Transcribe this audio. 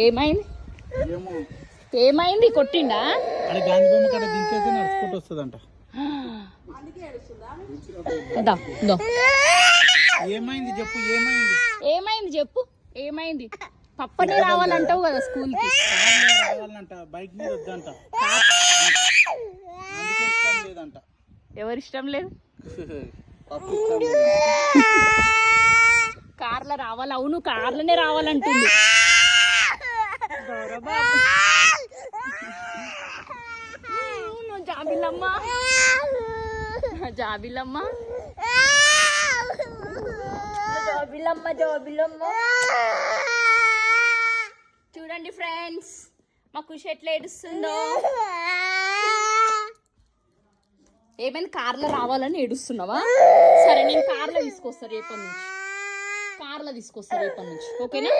ఏమైంది ఏమైంది కొట్టిండా? అది గాంధీ బొమ్మ కాడ దించేసి నడుచుకుంటూ వస్తుందంట. ఏమైంది చెప్పు, ఏమైంది? ఏమైంది చెప్పు, ఏమైంది? పప్పనే రావాలంటావు కదా స్కూల్ కి. రావాలంట, బైక్ మీద వద్దంట. ఇష్టం లేదంట. ఎవరిష్టం లేదు? కార్లో రావాలి. అవును, కార్లోనే రావాలంటుంది. జాబిలమ్మ జాబిలమ్మ జాబిలమ్మ జాబిలమ్మ. చూడండి ఫ్రెండ్స్, మా ఖుషి ఎట్లా ఏడుస్తుందో. ఏమైనా కార్లో రావాలని ఏడుస్తున్నావా? సరే, నేను కార్లో తీసుకొస్తా రేపటి నుంచి. కార్లో తీసుకొస్తా రేపటి నుంచి, ఓకేనా?